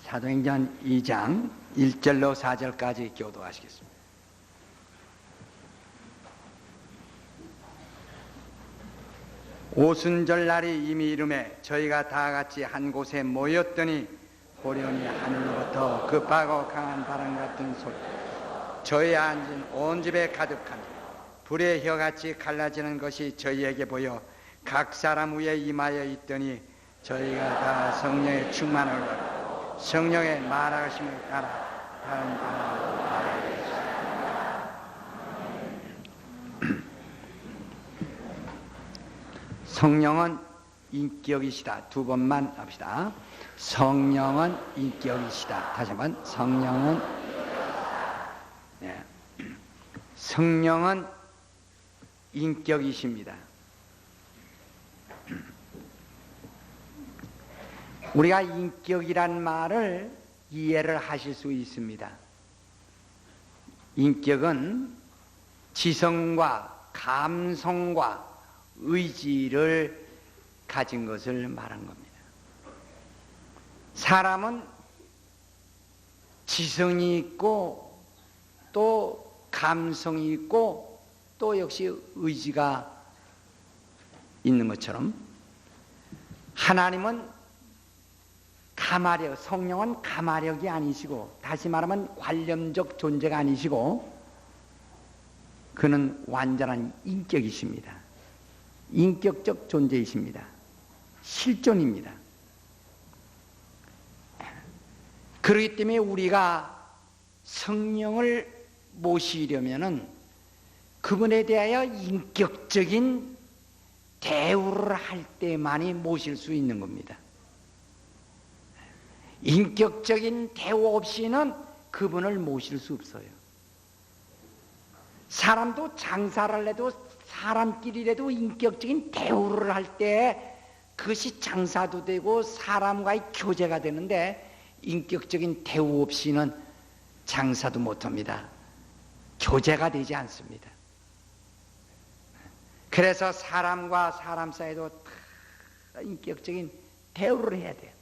사도행전 2장 1절로 4절까지 교도하시겠습니다. 오순절 날이 이미 이름에 저희가 다 같이 한 곳에 모였더니 호련히 하늘로부터 급하고 강한 바람 같은 소리 저희 앉은 온 집에 가득하니 불의 혀같이 갈라지는 것이 저희에게 보여 각 사람 위에 임하여 있더니 저희가 다 성령의 충만을 받고 성령의 말하심을 따라 다른 방언으로 말하게 성령은 인격이시다. 두 번만 합시다. 성령은 인격이시다. 다시 한번 성령은 성령은 인격이십니다. 우리가 인격이란 말을 이해를 하실 수 있습니다. 인격은 지성과 감성과 의지를 가진 것을 말한 겁니다. 사람은 지성이 있고 또 감성이 있고 또 역시 의지가 있는 것처럼 하나님은 가마력, 성령은 가마력이 아니시고 다시 말하면 관념적 존재가 아니시고 그는 완전한 인격이십니다. 인격적 존재이십니다. 실존입니다. 그렇기 때문에 우리가 성령을 모시려면은 그분에 대하여 인격적인 대우를 할 때만이 모실 수 있는 겁니다. 인격적인 대우 없이는 그분을 모실 수 없어요. 사람도 장사를 해도 사람끼리라도 인격적인 대우를 할 때 그것이 장사도 되고 사람과의 교제가 되는데 인격적인 대우 없이는 장사도 못합니다. 교제가 되지 않습니다. 그래서 사람과 사람 사이도 다 인격적인 대우를 해야 돼요.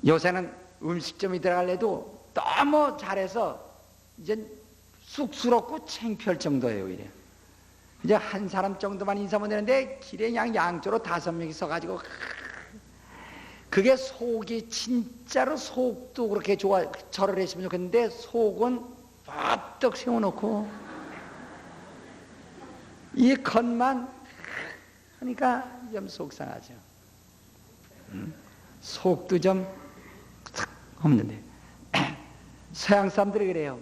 요새는 음식점에 들어갈래도 너무 잘해서 이제 쑥스럽고 창피할 정도예요. 이래. 이제 한 사람 정도만 인사하면 되는데 길에 그냥 양쪽으로 5명이 서가지고 그게 속이 진짜로 속도 그렇게 좋아 절을 했으면 좋겠는데 속은 바떡 세워놓고 이 겉만 하니까 좀 속상하죠. 속도 좀 없는데 서양 사람들이 그래요.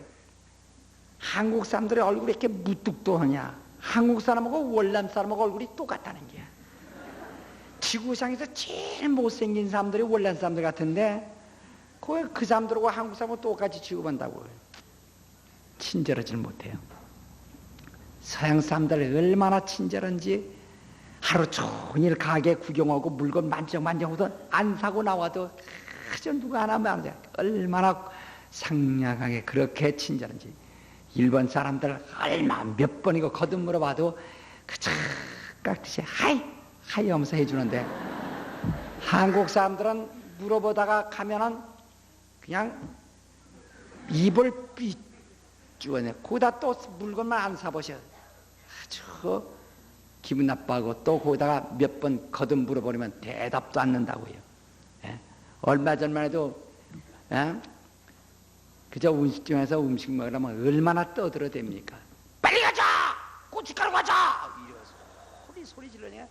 한국 사람들의 얼굴이 이렇게 무뚝뚝하냐. 한국 사람하고 월남 사람하고 얼굴이 똑같다는 게야. 지구상에서 제일 못생긴 사람들이 월남 사람들 같은데 그 사람들하고 한국 사람하고 똑같이 취급한다고. 친절하지 못해요. 서양 사람들 얼마나 친절한지 하루 종일 가게 구경하고 물건 만져만져도 안 사고 나와도 그저 누가 하나 말하는데 얼마나 상냥하게 그렇게 친절한지. 일본 사람들 얼마 몇 번이고 거듭 물어봐도 그저 깍듯이 하이 하면서 해주는데 한국 사람들은 물어보다가 가면은 그냥 입을 삐쭈어내. 거기다 또 물건만 안 사보셔. 아주 기분 나빠하고 또 거기다가 몇 번 거듭 물어버리면 대답도 않는다고요. 예? 얼마 전만 해도 그저 음식점에서 음식 먹으려면 얼마나 떠들어댑니까? 빨리 가자! 고춧가루 가자! 이러면서 소리 지르냐?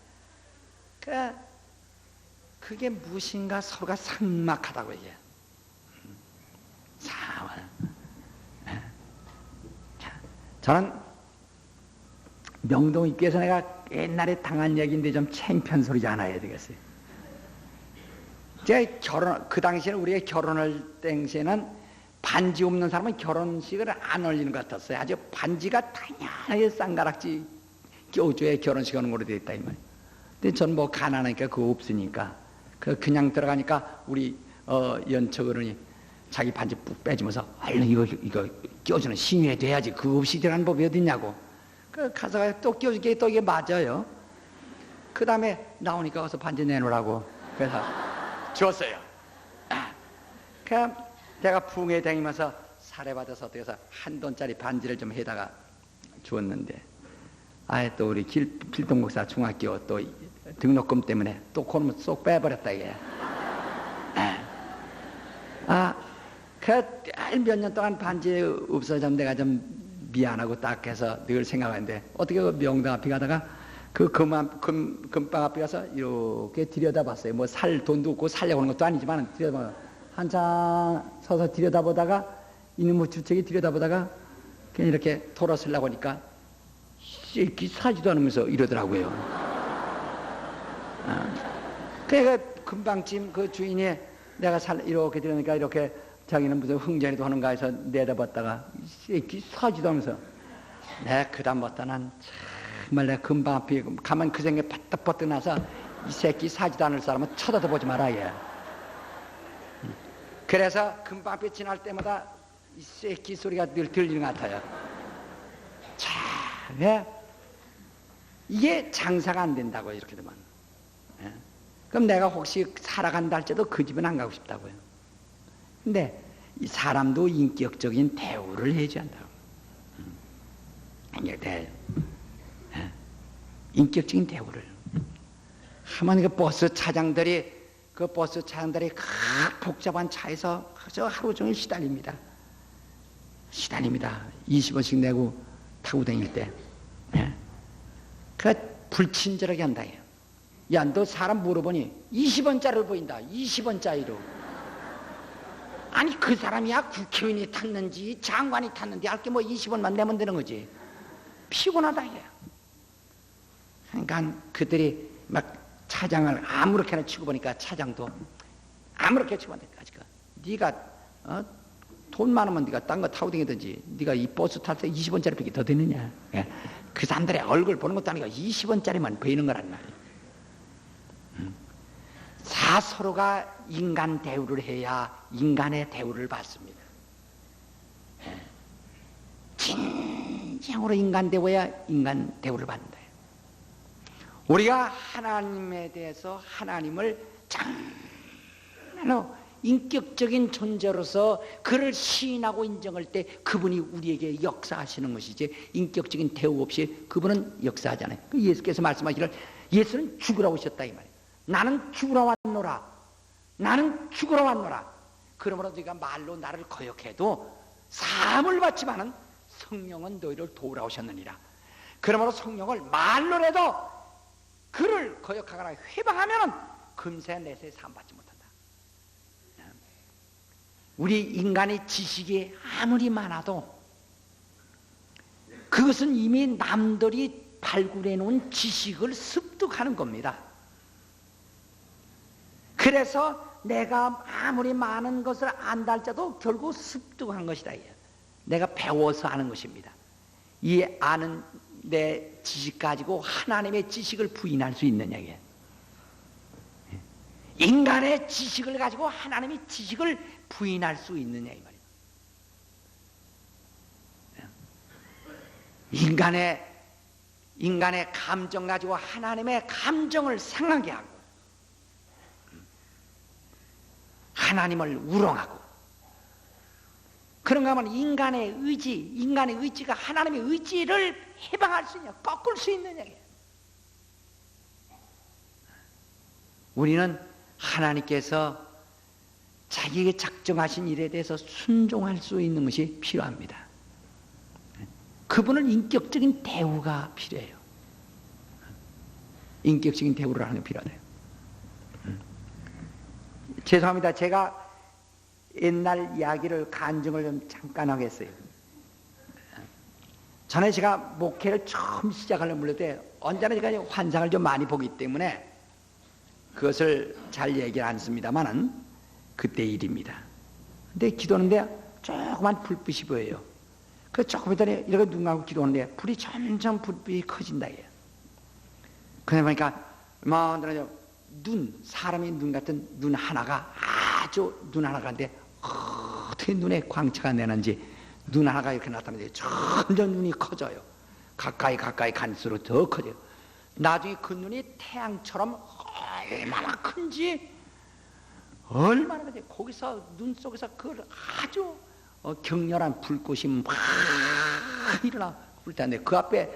그게 무엇인가 서로가 삭막하다고 이게. 저는 명동 입구에서 내가 옛날에 당한 얘기인데 좀 창피한 소리지 않아야 되겠어요. 제가 그 당시에는 우리가 결혼할 당시에는 반지 없는 사람은 결혼식을 안 올리는 것 같았어요. 아주 반지가 당연하게 쌍가락지 껴줘야 결혼식 하는 걸로 되어 있다 이 말이에요. 근데 전 뭐 가난하니까 그거 없으니까 그냥 들어가니까 우리 연처 어른이 자기 반지 푹 빼주면서 얼른 이거 껴주는 신유에 돼야지 그거 없이 들어가는 법이 어딨냐고. 가서 또 껴주게 또 이게 맞아요. 그 다음에 나오니까 가서 반지 내놓으라고. 그래서 줬어요. 그 내가 붕에 다니면서 사례받아서 어떻게 해서 $1 반지를 좀 해다가 주었는데, 아예 또 우리 필동목사 중학교 또 등록금 때문에 또 그놈을 쏙 빼버렸다 이게. 몇 년 동안 반지 없어져 내가 좀 미안하고 딱해서 늘 생각하는데, 어떻게 그 명당 앞에 가다가 그 금방 앞에 가서 이렇게 들여다봤어요. 뭐 살 돈도 없고 살려고 하는 것도 아니지만 들여다봐, 한참 서서 들여다보다가 이놈의 주책이 들여다보다가 그냥 이렇게 돌아서려고 하니까 새끼 사지도 않으면서 이러더라고요. 그러니까 금방쯤 그 주인이 내가 이렇게 들으니까 이렇게 자기는 무슨 흥전이도 하는가 해서 내다봤다가 새끼 사지도 않으면서, 내가 그다음부터는 정말 내가 금방 앞에 가만 그 생각에 버뜩버뜩 나서 이 새끼 사지도 않을 사람은 쳐다도 보지 마라 얘. 그래서 금방 앞에 지날 때마다 이 새끼 소리가 늘 들리는 것 같아요. 자, 왜? 이게 장사가 안 된다고요, 이렇게 되면. 예? 그럼 내가 혹시 살아간다 할지도 그 집은 안 가고 싶다고요. 근데 이 사람도 인격적인 대우를 해줘야 한다고. 인격적인 대우를. 하면 그 버스 차장들이 그 복잡한 차에서 저 하루 종일 시달립니다. 20원씩 내고 타고 다닐 때. 그 불친절하게 한다. 야, 너 사람 물어보니 20원짜리를 보인다. 20원짜리로. 아니 그 사람이야 국회의원이 탔는지 장관이 탔는지 할 게 뭐 20원만 내면 되는 거지. 피곤하다 이게. 그러니까 그들이 막 차장을 아무렇게나 치고 보니까 차장도 아무렇게 치고 보니까 네가 돈 많으면 네가 딴 거 타고 다니든지 네가 이 버스 탈 때 20원짜리 밖에 더 되느냐. 그 사람들의 얼굴 보는 것도 아니고 20원짜리만 보이는 거란 말이야. 서로가 인간 대우를 해야 인간의 대우를 받습니다. 진정으로 인간 대우야 인간 대우를 받는다. 우리가 하나님에 대해서 하나님을 정말로 인격적인 존재로서 그를 시인하고 인정할 때 그분이 우리에게 역사하시는 것이지, 인격적인 대우 없이 그분은 역사하잖아요. 예수께서 말씀하시기를 예수는 죽으러 오셨다 이 말이에요. 나는 죽으러 왔노라. 나는 죽으러 왔노라. 그러므로 네가 말로 나를 거역해도 사함을 받지만은 성령은 너희를 도우러 오셨느니라. 그러므로 성령을 말로라도 그를 거역하거나 회방하면은 금세 내세 사함 받지 못한다. 우리 인간의 지식이 아무리 많아도 그것은 이미 남들이 발굴해 놓은 지식을 습득하는 겁니다. 그래서 내가 아무리 많은 것을 안다 할지라도 결국 습득한 것이다. 내가 배워서 아는 것입니다. 이 아는 내 지식 가지고 하나님의 지식을 부인할 수 있느냐. 인간의 지식을 가지고 하나님의 지식을 부인할 수 있느냐 이 말이에요. 인간의 감정 가지고 하나님의 감정을 상하게 하고 하나님을 우롱하고, 그런가 하면 인간의 의지가 하나님의 의지를 해방할 수 있냐, 꺾을 수 있느냐. 우리는 하나님께서 자기에게 작정하신 일에 대해서 순종할 수 있는 것이 필요합니다. 그분은 인격적인 대우가 필요해요. 인격적인 대우를 하는 게 필요하대요. 죄송합니다. 제가 옛날 이야기를 간증을 좀 잠깐 하겠어요. 전에 제가 목회를 처음 시작하려고 할 때 언제나 제가 환상을 좀 많이 보기 때문에 그것을 잘 얘기를 안 씁니다만은 그때 일입니다. 근데 기도하는데 조그만 불빛이 보여요. 그 조금 있더니 이렇게 눈 감고 기도하는데 불이 점점 불빛이 커진다. 그러다 보니까 사람의 눈 같은 눈 하나가 눈 하나가인데 어떻게 눈에 광채가 내는지 눈 하나가 이렇게 나타나는데 점점 눈이 커져요. 가까이 갈수록 더 커져요. 나중에 그 눈이 태양처럼 얼마나 큰지, 얼마나 큰지. 거기서 눈 속에서 그 아주 격렬한 불꽃이 막 일어나 불타는데 그 앞에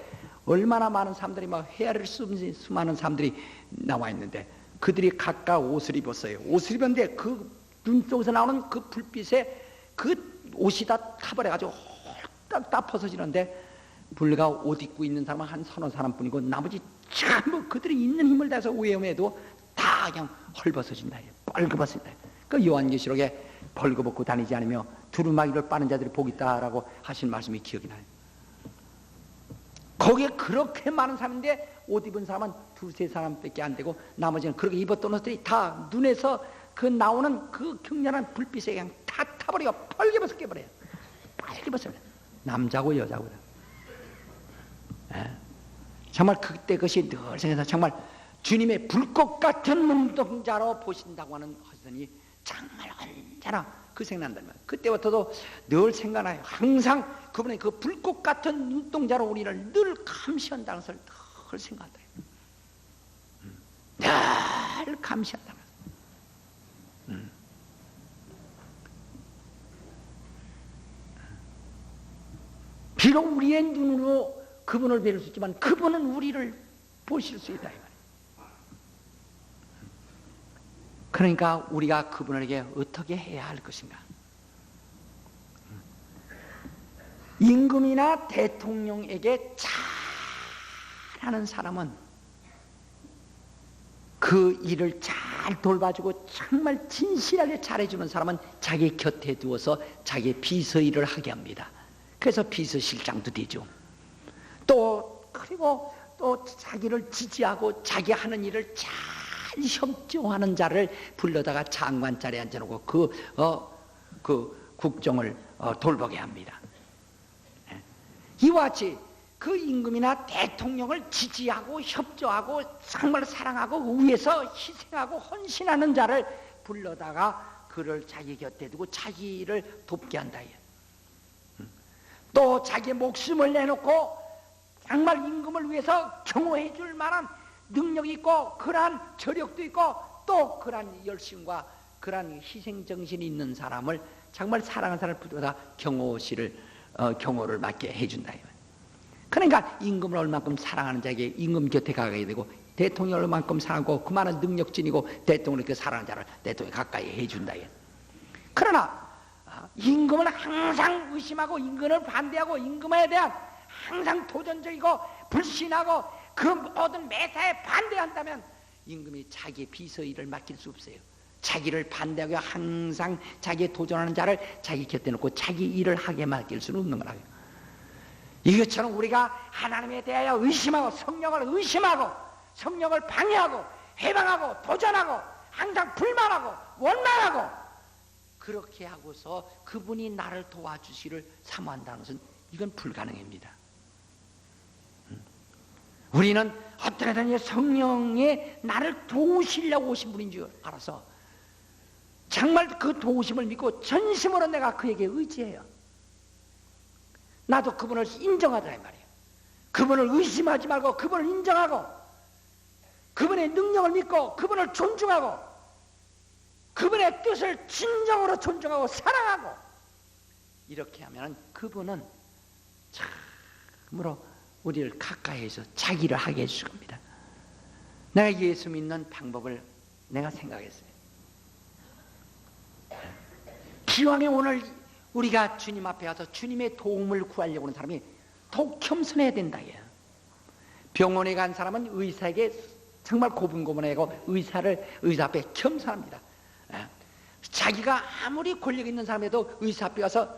얼마나 많은 사람들이 막 헤아릴 수 없는 수많은 사람들이 나와 있는데 그들이 각각 옷을 입었어요. 옷을 입었는데 그 눈 속에서 나오는 그 불빛에 그 옷이 다 타버려가지고 홀딱 다 벗어지는데 불과 옷 입고 있는 사람은 한 서너 사람뿐이고 나머지 전부 그들이 있는 힘을 다해서 위험해도 다 그냥 헐벗어진다. 뻘거벗어진다. 그 요한계시록에 벌거벗고 다니지 않으며 두루마기를 빠는 자들이 복이 있다라고 하신 말씀이 기억이 나요. 거기에 그렇게 많은 사람인데 옷 입은 사람은 두세 사람밖에 안 되고 나머지는 그렇게 입었던 옷들이 다 눈에서 그 나오는 그 격렬한 불빛에 그냥 다 타버리고 펄개벗어 깨버려요. 펄개벗어. 남자고 여자고. 정말 그때 그것이 늘 생각해서 정말 주님의 불꽃 같은 눈동자로 보신다고 하더니 정말 언제나 그 생각난단 말이에요. 그때부터도 늘 생각나요. 항상 그분의 그 불꽃 같은 눈동자로 우리를 늘 감시한다는 것을 늘 생각한다. 늘 감시한다는 것을. 비록 우리의 눈으로 그분을 뵐 수 있지만 그분은 우리를 보실 수 있다 이 말이에요. 그러니까 우리가 그분에게 어떻게 해야 할 것인가? 임금이나 대통령에게 잘하는 사람은 그 일을 잘 돌봐주고 정말 진실하게 잘해주는 사람은 자기 곁에 두어서 자기 비서일을 하게 합니다. 그래서 비서실장도 되죠. 그리고 또 자기를 지지하고 자기 하는 일을 잘 협조하는 자를 불러다가 장관 자리에 앉혀놓고 그 국정을 돌보게 합니다. 이와 같이 그 임금이나 대통령을 지지하고 협조하고 정말 사랑하고 위해서 희생하고 헌신하는 자를 불러다가 그를 자기 곁에 두고 자기를 돕게 한다. 또 자기 목숨을 내놓고 정말 임금을 위해서 경호해 줄 만한 능력이 있고 그러한 저력도 있고 또 그러한 열심과 그러한 희생정신이 있는 사람을 정말 사랑하는 사람을 붙들어다 경호를 맡게 해준다. 그러니까 임금을 얼만큼 사랑하는 자에게 임금 곁에 가게 되고 대통령을 얼만큼 사랑하고 그 많은 능력진이고 대통령을 그 사랑하는 자를 대통령이 가까이 해준다. 그러나 임금은 항상 의심하고 임금을 반대하고 임금에 대한 항상 도전적이고 불신하고 그 모든 매사에 반대한다면 임금이 자기의 비서 일을 맡길 수 없어요. 자기를 반대하고 항상 자기에 도전하는 자를 자기 곁에 놓고 자기 일을 하게 맡길 수는 없는 거라고요. 이것처럼 우리가 하나님에 대하여 의심하고 성령을 방해하고 해방하고 도전하고 항상 불만하고 원망하고 그렇게 하고서 그분이 나를 도와주시를 사모한다는 것은 이건 불가능합니다. 우리는 어떻게든 성령이 나를 도우시려고 오신 분인 줄 알아서 정말 그 도우심을 믿고 전심으로 내가 그에게 의지해요. 나도 그분을 인정하자 이 말이에요. 그분을 의심하지 말고 그분을 인정하고 그분의 능력을 믿고 그분을 존중하고 그분의 뜻을 진정으로 존중하고 사랑하고 이렇게 하면 그분은 참으로 우리를 가까이에서 자기를 하게 해줄 겁니다. 내가 예수 믿는 방법을 내가 생각했어요. 기왕에 오늘 우리가 주님 앞에 가서 주님의 도움을 구하려고 하는 사람이 더욱 겸손해야 된다. 병원에 간 사람은 의사에게 정말 고분고분하고 의사 앞에 겸손합니다. 자기가 아무리 권력 있는 사람에도 의사 앞에 가서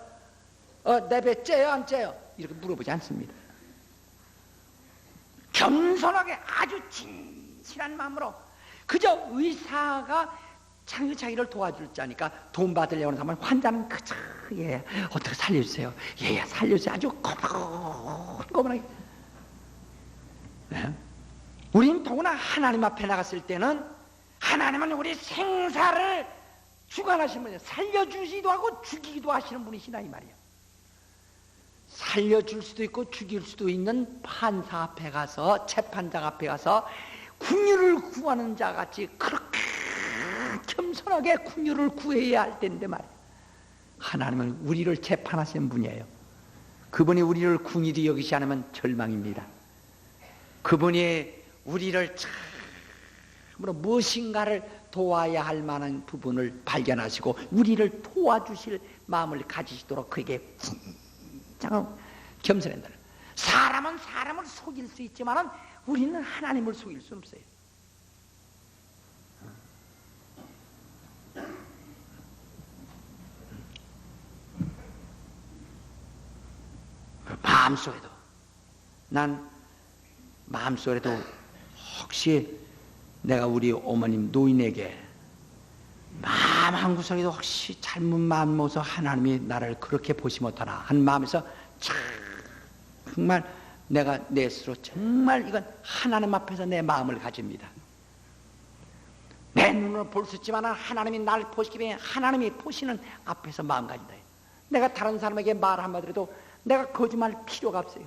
내 배 째요 안 째요 이렇게 물어보지 않습니다. 겸손하게 아주 진실한 마음으로 그저 의사가 자기를 도와줄 자니까 돈 받으려고 하는 사람은 환자는 그저 어떻게 살려주세요. 살려주세요. 아주 고분고분하게. 우리는 더구나 하나님 앞에 나갔을 때는 하나님은 우리 생사를 주관하시는 분이에요. 살려주시기도 하고 죽이기도 하시는 분이시나 이 말이에요. 살려줄 수도 있고 죽일 수도 있는 판사 앞에 가서 재판장 앞에 가서 궁유를 구하는 자 같이 그렇게 겸손하게 궁유를 구해야 할 텐데 말이에요. 하나님은 우리를 재판하시는 분이에요. 그분이 우리를 궁일이 여기지 않으면 절망입니다. 그분이 우리를 참으로 무엇인가를 도와야 할 만한 부분을 발견하시고 우리를 도와주실 마음을 가지시도록 그에게 겸손한다. 사람은 사람을 속일 수 있지만 우리는 하나님을 속일 수 없어요. 마음속에도 난 마음속에도 혹시 내가 우리 어머님 노인에게 마음 한구석에도 혹시 잘못 마음 먹어서 하나님이 나를 그렇게 보시 못하나 한 마음에서 정말 내가 내 스스로 정말 이건 하나님 앞에서 내 마음을 가집니다. 내 눈으로 볼 수 있지만 하나님이 나를 보시기 위해 하나님이 보시는 앞에서 마음 가진다. 내가 다른 사람에게 말 한마디라도 내가 거짓말 필요가 없어요.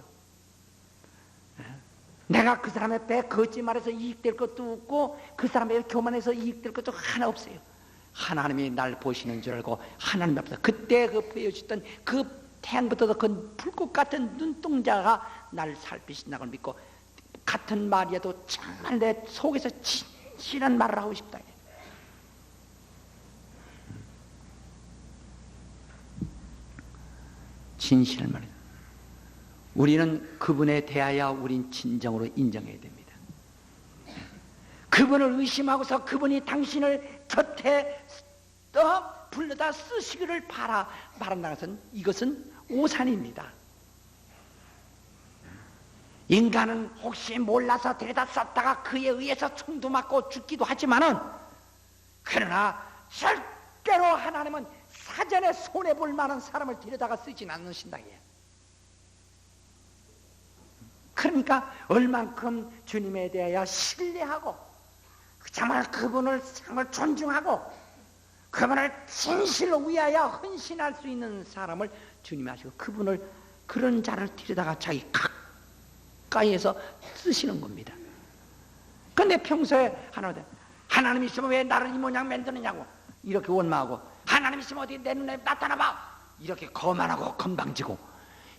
내가 그 사람의 배 거짓말해서 이익될 것도 없고 그 사람의 교만해서 이익될 것도 하나 없어요. 하나님이 날 보시는 줄 알고 하나님 앞에서 그때 그 보여주던 그 태양부터 그 불꽃 같은 눈동자가 나를 살피신다는 걸 믿고 같은 말이어도 정말 내 속에서 진실한 말을 하고 싶다. 진실한 말이다. 우리는 그분에 대하여 우린 진정으로 인정해야 됩니다. 그분을 의심하고서 그분이 당신을 곁에 불러다 쓰시기를 바란다는 것은 이것은 오산입니다. 인간은 혹시 몰라서 데려다 썼다가 그에 의해서 총도 맞고 죽기도 하지만은 그러나 절대로 하나님은 사전에 손해볼 만한 사람을 데려다가 쓰진 않으신다. 그러니까 얼만큼 주님에 대하여 신뢰하고 정말 그분을 정말 존중하고 그분을 진실로 위하여 헌신할 수 있는 사람을 주님이 하시고 그분을 그런 자를 데려다가 자기 가까이에서 쓰시는 겁니다. 그런데 평소에 하나님 있으면 왜 나를 이 모양 만드느냐고 이렇게 원망하고 하나님 있으면 어디 내 눈에 나타나봐 이렇게 거만하고 건방지고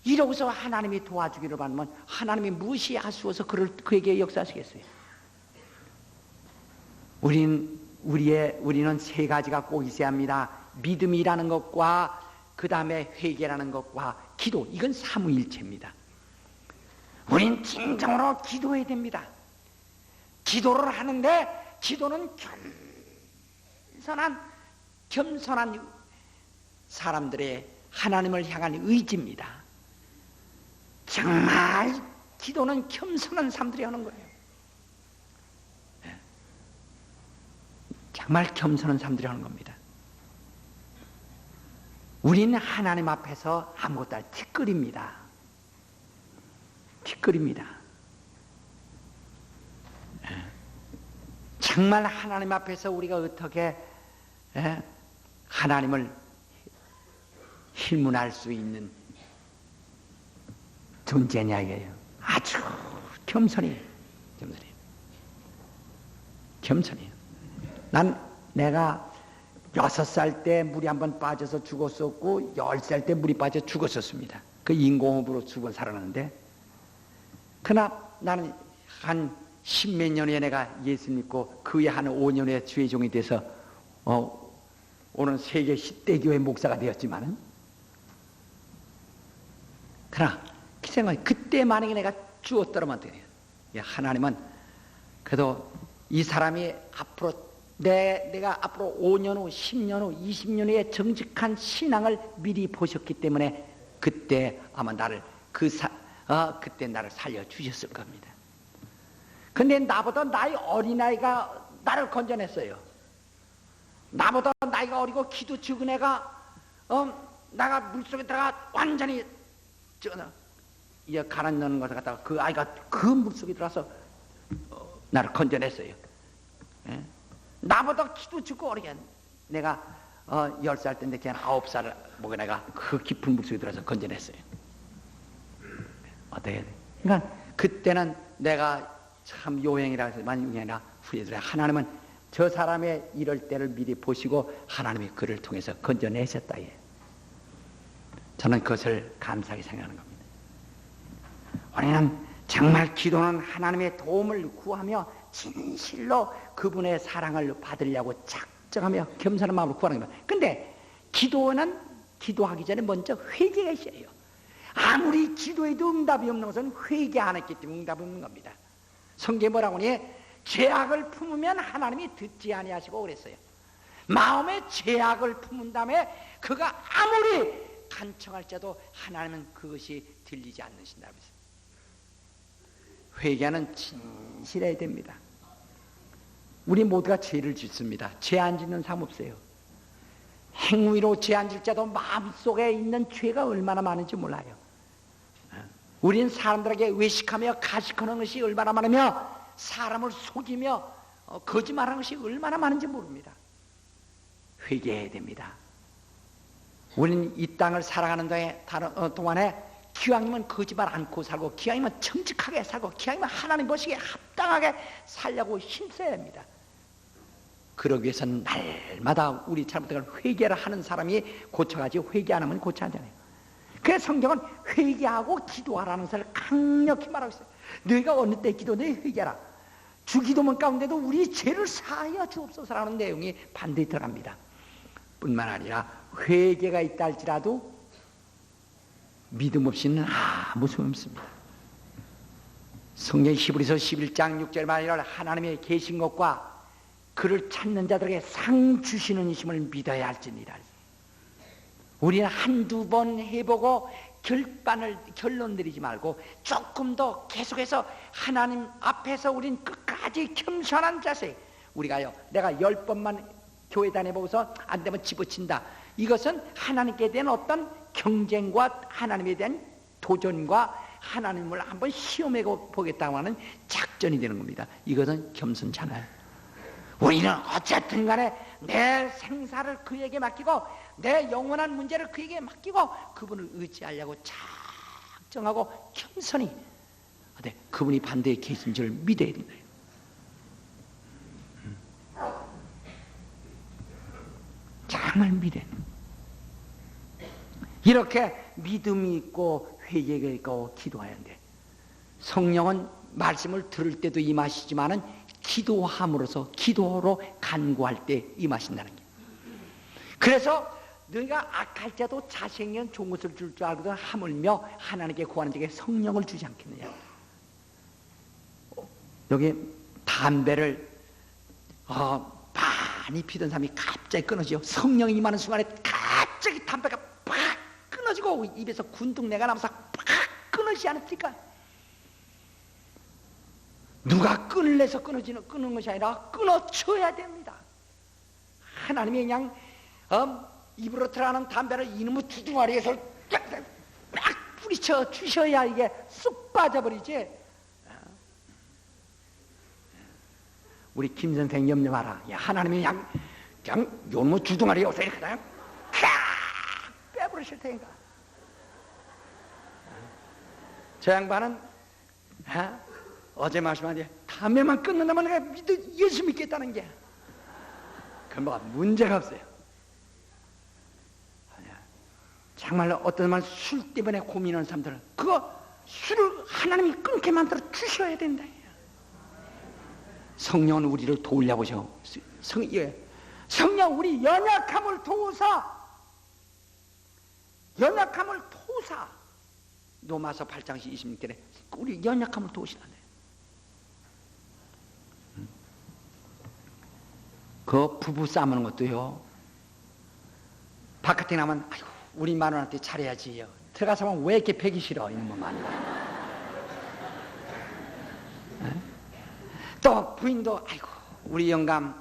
이러고서 하나님이 도와주기를 바라면 하나님이 무시하시어서 그에게 역사하시겠어요? 우리는 세 가지가 꼭 있어야 합니다. 믿음이라는 것과 그 다음에 회개라는 것과 기도, 이건 삼위일체입니다. 우린 진정으로 기도해야 됩니다. 기도를 하는데 기도는 겸손한 사람들의 하나님을 향한 의지입니다. 정말 기도는 겸손한 사람들이 하는 거예요. 정말 겸손한 사람들이 하는 겁니다. 우리는 하나님 앞에서 아무것도 할 티끌입니다. 티끌입니다. 정말 하나님 앞에서 우리가 어떻게 하나님을 hil문할 수 있는 존재냐 이게요. 아주 겸손해요. 겸손해요. 내가 6살 때 물이 한번 빠져서 죽었었고 10살 때 물이 빠져 죽었었습니다. 그 인공호흡으로 죽어 살았는데 그러나 나는 한 10몇 년에 내가 예수 믿고 그 후에 한 5년에 주의 종이 돼서 오늘 세계 10대 교회 목사가 되었지만은 그러나 그 생각이 그때 만약에 내가 죽었더라면 어떻게 해요? 하나님은 그래도 이 사람이 앞으로 내가 앞으로 5년 후, 10년 후, 20년 후에 정직한 신앙을 미리 보셨기 때문에 그때 아마 그때 나를 살려주셨을 겁니다. 근데 나보다 나이 어린아이가 나를 건져냈어요. 나보다 나이가 어리고 키도 적은 애가 나가 물속에 들어가 완전히 가라앉는 것을 갖다가 그 아이가 그 물속에 들어가서 나를 건져냈어요. 예? 나보다 키도 적고 어리게 내가 10살 때인데 걔는 9살 먹은 애가 그 깊은 물속에 들어가서 건져냈어요. 어떻게 해야 돼? 그러니까 그때는 내가 참 요행이라 해서만 용이 아니라 후회들어요. 하나님은 저 사람의 이럴 때를 미리 보시고 하나님이 그를 통해서 건져내셨다. 예. 저는 그것을 감사하게 생각하는 겁니다. 우리는 정말 기도는 하나님의 도움을 구하며 진실로 그분의 사랑을 받으려고 작정하며 겸손한 마음으로 구하는 겁니다. 근데 기도는 기도하기 전에 먼저 회개가 있어요. 아무리 기도해도 응답이 없는 것은 회개 안 했기 때문에 응답이 없는 겁니다. 성경에 뭐라고 하니 죄악을 품으면 하나님이 듣지 아니하시고 그랬어요. 마음에 죄악을 품은 다음에 그가 아무리 간청할지라도 하나님은 그것이 들리지 않으신다고 했어요. 회개는 진실해야 됩니다. 우리 모두가 죄를 짓습니다. 죄 안 짓는 사람 없어요. 행위로 죄 안 질자도 마음속에 있는 죄가 얼마나 많은지 몰라요. 우리는 사람들에게 외식하며 가식하는 것이 얼마나 많으며 사람을 속이며 거짓말하는 것이 얼마나 많은지 모릅니다. 회개해야 됩니다. 우리는 이 땅을 살아가는 동안에 기왕이면 거짓말 않고 살고 기왕이면 정직하게 살고 기왕이면 하나님 보시기에 합당하게 살려고 힘써야 합니다. 그러기 위해서는 날마다 우리 잘못된 걸 회개를 하는 사람이 고쳐가지 회개 안 하면 고쳐 하잖아요. 그래서 성경은 회개하고 기도하라는 것을 강력히 말하고 있어요. 너희가 어느 때 기도해 회개하라. 주기도문 가운데도 우리 죄를 사하여 주옵소서라는 내용이 반드시 들어갑니다. 뿐만 아니라 회개가 있다 할지라도 믿음 없이는 아무 소용 없습니다. 성경 히브리서 11장 6절 말이라 하나님의 계신 것과 그를 찾는 자들에게 상 주시는 이심을 믿어야 할지니라. 우리는 한두 번 해보고 결론 내리지 말고 조금 더 계속해서 하나님 앞에서 우린 끝까지 겸손한 자세. 우리가요, 내가 10번만 교회 다녀보고서 안 되면 집어친다. 이것은 하나님께 대한 어떤 경쟁과 하나님에 대한 도전과 하나님을 한번 시험해 보겠다고 하는 작전이 되는 겁니다. 이것은 겸손치 않아요. 우리는 어쨌든 간에 내 생사를 그에게 맡기고 내 영원한 문제를 그에게 맡기고 그분을 의지하려고 작정하고 겸손히 그분이 반대에 계신 줄 믿어야 된다. 정말 믿어야 된다. 이렇게 믿음이 있고 회개가 있고 기도해야 돼. 성령은 말씀을 들을 때도 임하시지만은 기도함으로써 기도로 간구할 때 임하신다는 게. 그래서 너희가 악할지라도 자식에게는 좋은 것을 줄 줄 알거든 하물며 하나님께 구하는 자에게 성령을 주지 않겠느냐. 여기 담배를 많이 피던 사람이 갑자기 끊어지요. 성령이 임하는 순간에 갑자기 담배가 팍 끊어지고 입에서 군둥내가 나면서 팍 끊어지지 않습니까? 누가 끊을래서 끊는 것이 아니라 끊어쳐야 됩니다. 하나님이 그냥 입으로 들어가는 담배를 이놈의 두둥아리에서 딱 뿌리쳐 주셔야 이게 쑥 빠져버리지. 우리 김 선생 염려 마라. 하나님이 그냥 요놈의 두둥아리에 오서 이렇게 그냥 빼버리실 테니까. 저 양반은 어제 말씀하지 담배만 끊는다면 내가 예수 믿겠다는 게 그 뭐가 문제가 없어요. 정말로 어떤 말 술 때문에 고민하는 사람들은 그거 술을 하나님이 끊게 만들어 주셔야 된다. 성령은 우리를 도우려고 하죠. 성령 우리 연약함을 도우사 로마서 8장 26절에 우리 연약함을 도우시라네. 그 부부 싸우는 것도요, 바깥에 나면 아이고 우리 마누라한테 잘해야지요. 들어가서 하면 왜 이렇게 배기 싫어 이놈의 마누라. 또 부인도 아이고 우리 영감,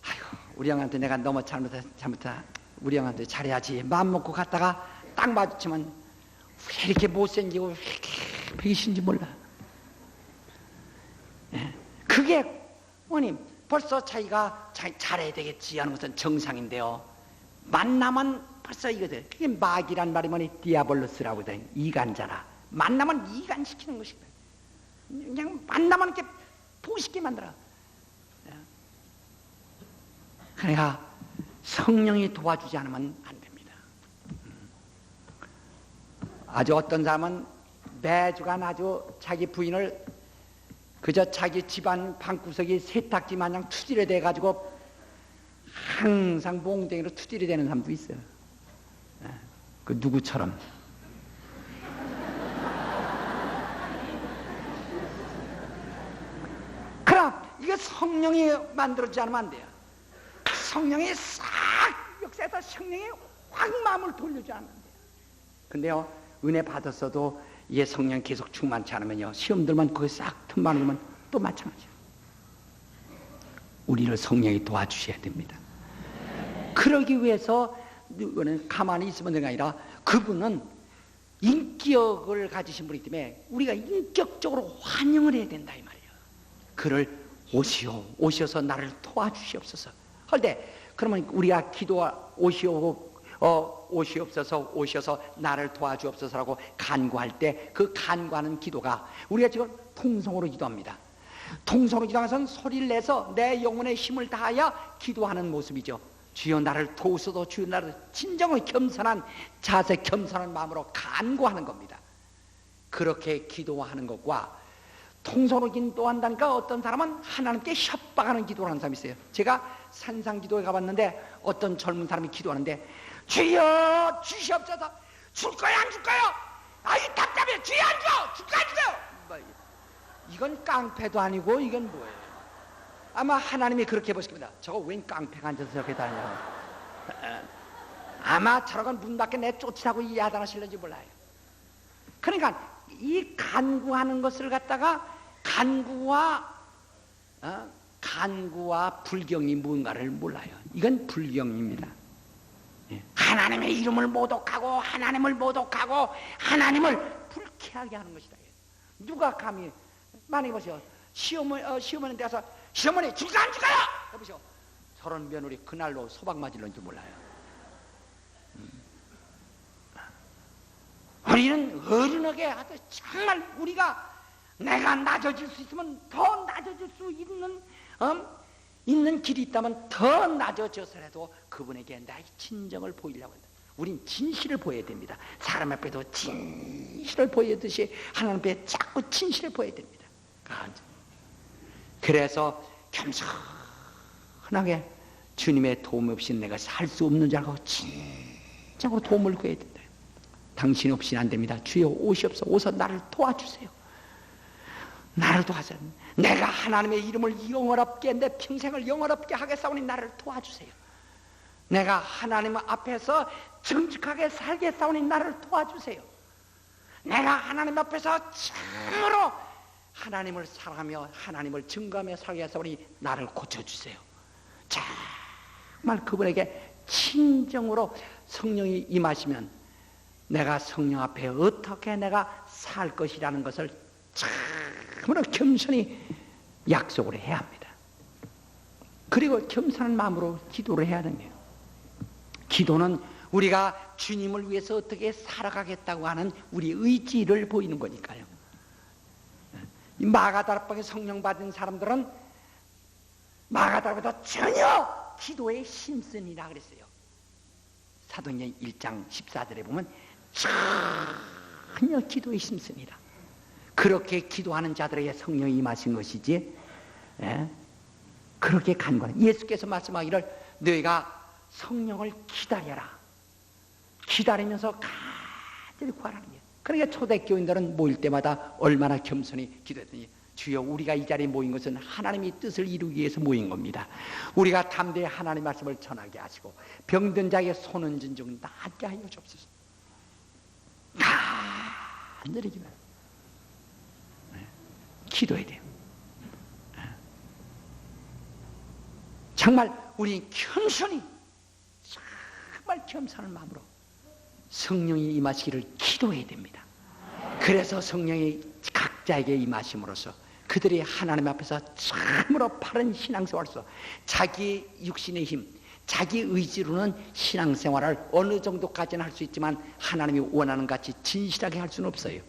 아이고 우리 영한테 내가 너무 잘못했다. 우리 영한테 잘해야지. 마음 먹고 갔다가 딱 마주치면 왜 이렇게 못생기고 왜 이렇게 배기 싫은지 몰라. 그게 어머님 벌써 자기가 잘해야 되겠지 하는 것은 정상인데요. 만나면 벌써 이거들. 그게 마귀란 말이 뭐니? 디아볼로스라고 하거든. 이간자라. 만나면 이간시키는 것이거든. 그냥 만나면 이렇게 보고 싶게 만들어. 그러니까 성령이 도와주지 않으면 안 됩니다. 아주 어떤 사람은 매주간 아주 자기 부인을 그저 자기 집안 방구석이 세탁기 마냥 투지를 대가지고 항상 몽댕이로 투지를 대는 사람도 있어요. 그 누구처럼. 그럼 이거 성령이 만들어주지 않으면 안 돼요. 성령이 싹 역사에서 성령이 확 마음을 돌려주지 않으면 안 돼요. 근데요, 은혜 받았어도 이게 성령 계속 충만치 않으면요, 시험들만 거기 싹 틈만 오면 또 마찬가지예요. 우리를 성령이 도와주셔야 됩니다. 그러기 위해서 가만히 있으면 되는 게 아니라 그분은 인격을 가지신 분이기 때문에 우리가 인격적으로 환영을 해야 된다 이 말이에요. 그를 오시어서 나를 도와주시옵소서 할 때, 그러면 우리가 오시옵소서 나를 도와주옵소서라고 간구할 때 그 간구하는 기도가, 우리가 지금 통성으로 기도합니다. 통성으로 기도하면서 소리를 내서 내 영혼의 힘을 다하여 기도하는 모습이죠. 주여 나를 도우소서, 주여 나를, 진정한 겸손한 자세, 겸손한 마음으로 간구하는 겁니다. 그렇게 기도하는 것과 통성으로 기도한다니까 어떤 사람은 하나님께 협박하는 기도를 하는 사람이 있어요. 제가 산상기도에 가봤는데 어떤 젊은 사람이 기도하는데, 주여 주시옵소서, 줄 거야 안 줄 거야? 아이 답답해, 주여 안 줘, 줄까 안 줘요? 이건 깡패도 아니고 이건 뭐예요? 아마 하나님이 그렇게 보실 겁니다. 저거 웬 깡패가 앉아서 저렇게 다녀. 아마 저런 문 밖에 내쫓으라고 야단하실는지 몰라요. 그러니까 이 간구하는 것을 갖다가 간구와 불경이 뭔가를 몰라요. 이건 불경입니다. 하나님의 이름을 모독하고 하나님을 하나님을 불쾌하게 하는 것이다. 누가 감히, 만약에 보세요, 시어머니 돼서 시어머니 줄까 안 줄까요? 해보시오. 저런 며느리 그날로 소박 맞을는 줄 몰라요. 우리는 어른하게 하듯 정말 우리가 내가 낮아질 수 있으면 더 낮아질 수 있는 길이 있다면 더 낮아져서라도 그분에게 나의 진정을 보이려고 한다. 우린 진실을 보여야 됩니다. 사람 앞에도 진실을 보이듯이 하나님 앞에 자꾸 진실을 보여야 됩니다. 그래서 겸손하게 주님의 도움 없이 내가 살 수 없는 줄 알고 진정으로 도움을 구해야 된다. 당신 없이는 안 됩니다. 주여 오시옵소서, 오서 나를 도와주세요. 나를 도와주세요. 내가 하나님의 이름을 영원롭게, 내 평생을 영원롭게 하겠사오니 나를 도와주세요. 내가 하나님 앞에서 정직하게 살겠사오니 나를 도와주세요. 내가 하나님 앞에서 참으로 하나님을 사랑하며 하나님을 증거하며 살겠사오니 나를 고쳐주세요. 정말 그분에게 진정으로 성령이 임하시면 내가 성령 앞에 어떻게 내가 살 것이라는 것을 참으로 겸손히 약속을 해야 합니다. 그리고 겸손한 마음으로 기도를 해야 하는 거예요. 기도는 우리가 주님을 위해서 어떻게 살아가겠다고 하는 우리 의지를 보이는 거니까요. 마가다락방에 성령 받은 사람들은 마가다락보다 전혀 기도에 힘쓰니라 그랬어요. 사도행전 1장 14절에 보면 전혀 기도에 힘쓰니라. 그렇게 기도하는 자들에게 성령이 임하신 것이지, 그렇게 간구하는, 예수께서 말씀하기를 너희가 성령을 기다려라, 기다리면서 간절히 구하라는 거예요. 그러니까 초대교인들은 모일 때마다 얼마나 겸손히 기도했더니, 주여 우리가 이 자리에 모인 것은 하나님의 뜻을 이루기 위해서 모인 겁니다. 우리가 담대히 하나님 말씀을 전하게 하시고 병든 자에게 손은 진중 낫게 하여 주옵소서. 간절히 기도해야 돼요. 정말 우리 겸손히, 정말 겸손한 마음으로 성령이 임하시기를 기도해야 됩니다. 그래서 성령이 각자에게 임하심으로써 그들이 하나님 앞에서 참으로 바른 신앙생활로서 자기 육신의 힘, 자기 의지로는 신앙생활을 어느 정도까지는 할 수 있지만 하나님이 원하는 같이 진실하게 할 수는 없어요.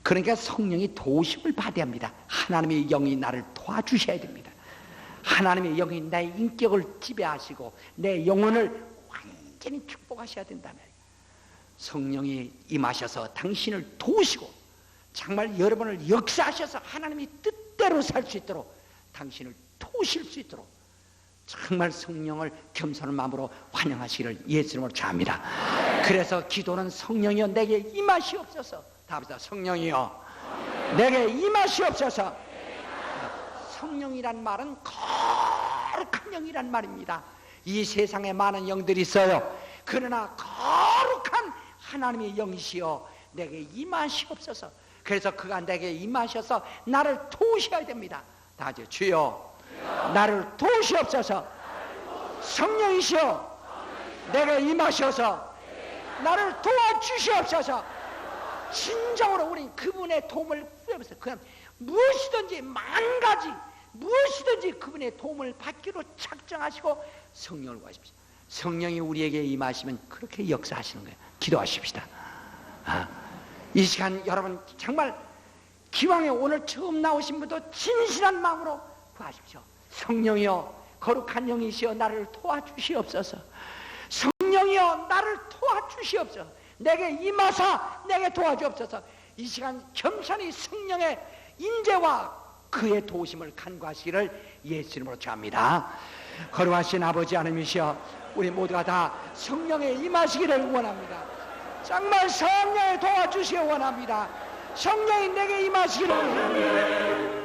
그러니까 성령이 도우심을 받아야 합니다. 하나님의 영이 나를 도와주셔야 됩니다. 하나님의 영이 나의 인격을 지배하시고 내 영혼을 완전히 축복하셔야 된다면, 성령이 임하셔서 당신을 도우시고 정말 여러분을 역사하셔서 하나님의 뜻대로 살 수 있도록 당신을 도우실 수 있도록 정말 성령을 겸손한 마음으로 환영하시기를 예수 이름으로 축원합니다. 그래서 기도는 성령이여 내게 임하시옵소서. 다 합시다. 성령이여 내게 임하시옵소서. 성령이란 말은 거룩한 영이란 말입니다. 이 세상에 많은 영들이 있어요. 그러나 거룩한 하나님의 영이시여 내게 임하시옵소서. 그래서 그가 내게 임하셔서 나를 도우셔야 됩니다. 다 하죠. 주여 나를 도우시옵소서. 성령이시여 내게 임하셔서 나를 도와주시옵소서. 진정으로 우리는 그분의 도움을 구하면서 그냥 무엇이든지 만가지 무엇이든지 그분의 도움을 받기로 작정하시고 성령을 구하십시오. 성령이 우리에게 임하시면 그렇게 역사하시는 거예요. 기도하십시다. 이 시간 여러분 정말 기왕에 오늘 처음 나오신 분도 진실한 마음으로 구하십시오. 성령이여 거룩한 영이시여 나를 도와주시옵소서. 성령이여 나를 도와주시옵소서. 내게 임하사 내게 도와주옵소서. 이 시간 겸손히 성령의 인재와 그의 도우심을 간구하시기를 예수 이름으로 축원합니다. 거룩하신 아버지 하나님이시여 우리 모두가 다 성령에 임하시기를 원합니다. 정말 성령에 도와주시기 원합니다. 성령이 내게 임하시기를 원합니다.